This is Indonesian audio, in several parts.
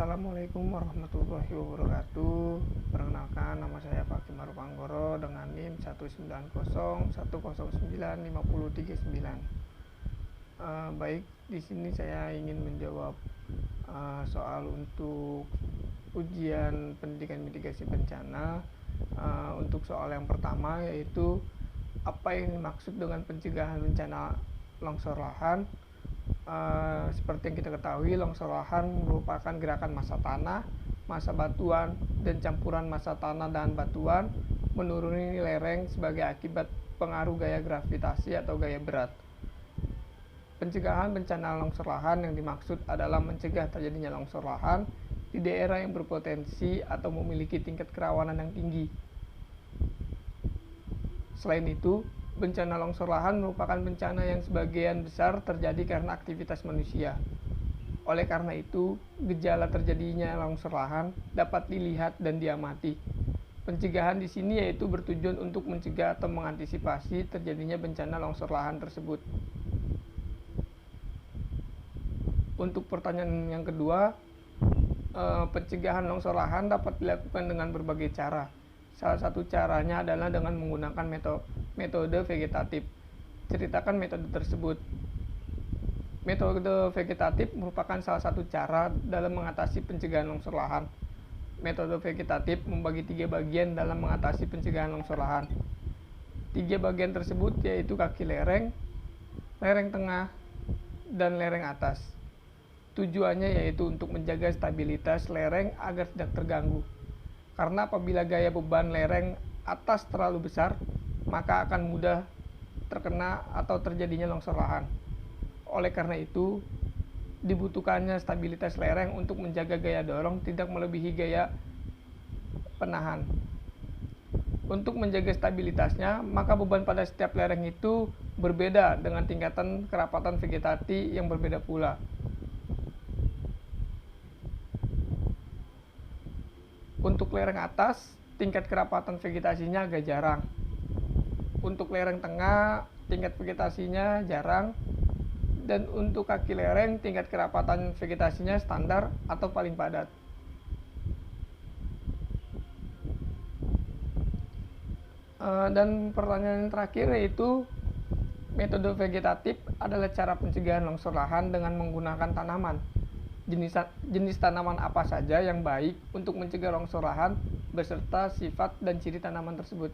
Assalamualaikum warahmatullahi wabarakatuh. Perkenalkan, nama saya Pak Kimaru Panggoro dengan NIM 19010095039. Baik, di sini saya ingin menjawab soal untuk ujian pendidikan mitigasi bencana. Untuk soal yang pertama, yaitu apa yang dimaksud dengan pencegahan bencana longsor lahan. Seperti yang kita ketahui, longsor lahan merupakan gerakan massa tanah, massa batuan, dan campuran massa tanah dan batuan menuruni lereng sebagai akibat pengaruh gaya gravitasi atau gaya berat. Pencegahan bencana longsor lahan yang dimaksud adalah mencegah terjadinya longsor lahan di daerah yang berpotensi atau memiliki tingkat kerawanan yang tinggi. Selain itu, bencana longsor lahan merupakan bencana yang sebagian besar terjadi karena aktivitas manusia. Oleh karena itu, gejala terjadinya longsor lahan dapat dilihat dan diamati. Pencegahan di sini yaitu bertujuan untuk mencegah atau mengantisipasi terjadinya bencana longsor lahan tersebut. Untuk pertanyaan yang kedua, pencegahan longsor lahan dapat dilakukan dengan berbagai cara. Salah satu caranya adalah dengan menggunakan metode vegetatif. Ceritakan metode tersebut. Metode vegetatif merupakan salah satu cara dalam mengatasi pencegahan longsor lahan. Metode vegetatif membagi 3 bagian dalam mengatasi pencegahan longsor lahan. 3 bagian tersebut yaitu kaki lereng, lereng tengah, dan lereng atas. Tujuannya yaitu untuk menjaga stabilitas lereng agar tidak terganggu. Karena apabila gaya beban lereng atas terlalu besar, maka akan mudah terkena atau terjadinya longsor lahan. Oleh karena itu, dibutuhkannya stabilitas lereng untuk menjaga gaya dorong tidak melebihi gaya penahan. Untuk menjaga stabilitasnya, maka beban pada setiap lereng itu berbeda dengan tingkatan kerapatan vegetasi yang berbeda pula. Untuk lereng atas, tingkat kerapatan vegetasinya agak jarang. Untuk lereng tengah, tingkat vegetasinya jarang. Dan untuk kaki lereng, tingkat kerapatan vegetasinya standar atau paling padat. Dan pertanyaan terakhir yaitu, metode vegetatif adalah cara pencegahan longsor lahan dengan menggunakan tanaman. Jenis tanaman apa saja yang baik untuk mencegah longsor lahan beserta sifat dan ciri tanaman tersebut.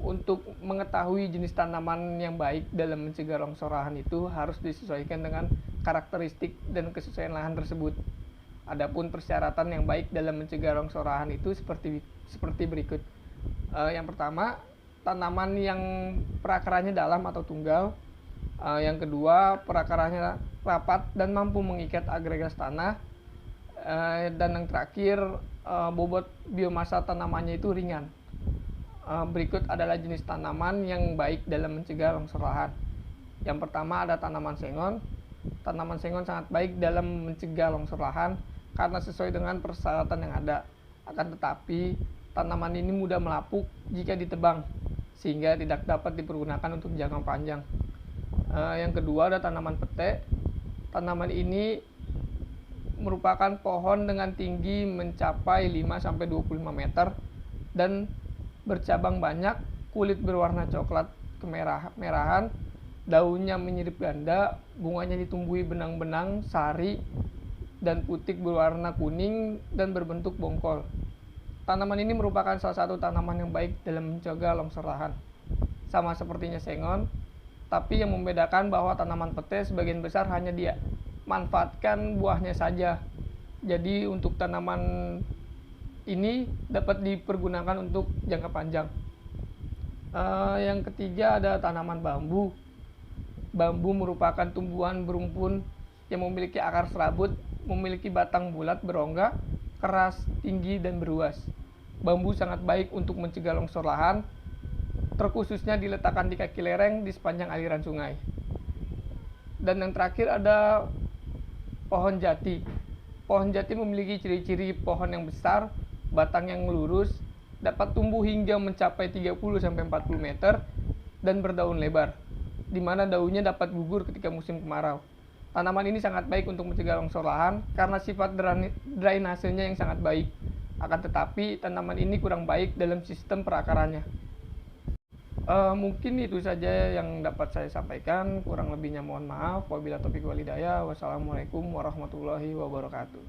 Untuk mengetahui jenis tanaman yang baik dalam mencegah longsor lahan itu harus disesuaikan dengan karakteristik dan kesesuaian lahan tersebut. Adapun persyaratan yang baik dalam mencegah longsor lahan itu seperti berikut. Yang pertama, tanaman yang perakarannya dalam atau tunggal. Yang kedua, perakarannya rapat dan mampu mengikat agregat tanah. Dan yang terakhir, bobot biomasa tanamannya itu ringan. Berikut adalah jenis tanaman yang baik dalam mencegah longsor lahan. Yang pertama ada tanaman sengon. Tanaman sengon sangat baik dalam mencegah longsor lahan karena sesuai dengan persyaratan yang ada. Akan tetapi, tanaman ini mudah melapuk jika ditebang, sehingga tidak dapat dipergunakan untuk jangka panjang. Yang kedua ada tanaman pete. Tanaman ini merupakan pohon dengan tinggi mencapai 5-25 meter dan bercabang banyak, kulit berwarna coklat kemerahan, daunnya menyirip ganda, bunganya ditumbuhi benang-benang sari dan putik berwarna kuning dan berbentuk bongkol. Tanaman ini merupakan salah satu tanaman yang baik dalam mencegah longsor lahan. Sama sepertinya sengon, tapi yang membedakan bahwa tanaman pete sebagian besar hanya dia manfaatkan buahnya saja. Jadi untuk tanaman ini dapat dipergunakan untuk jangka panjang. Yang ketiga ada tanaman bambu. Bambu merupakan tumbuhan berumpun yang memiliki akar serabut, memiliki batang bulat berongga, keras, tinggi, dan beruas. Bambu sangat baik untuk mencegah longsor lahan, terkhususnya diletakkan di kaki lereng di sepanjang aliran sungai. Dan yang terakhir ada pohon jati. Pohon jati memiliki ciri-ciri pohon yang besar, batang yang lurus, dapat tumbuh hingga mencapai 30-40 meter dan berdaun lebar, di mana daunnya dapat gugur ketika musim kemarau. Tanaman ini sangat baik untuk mencegah longsor lahan karena sifat drainasenya yang sangat baik. Akan tetapi, tanaman ini kurang baik dalam sistem perakarannya. Mungkin itu saja yang dapat saya sampaikan. Kurang lebihnya mohon maaf. Wabillahi taufiq wal hidayah. Wassalamualaikum warahmatullahi wabarakatuh.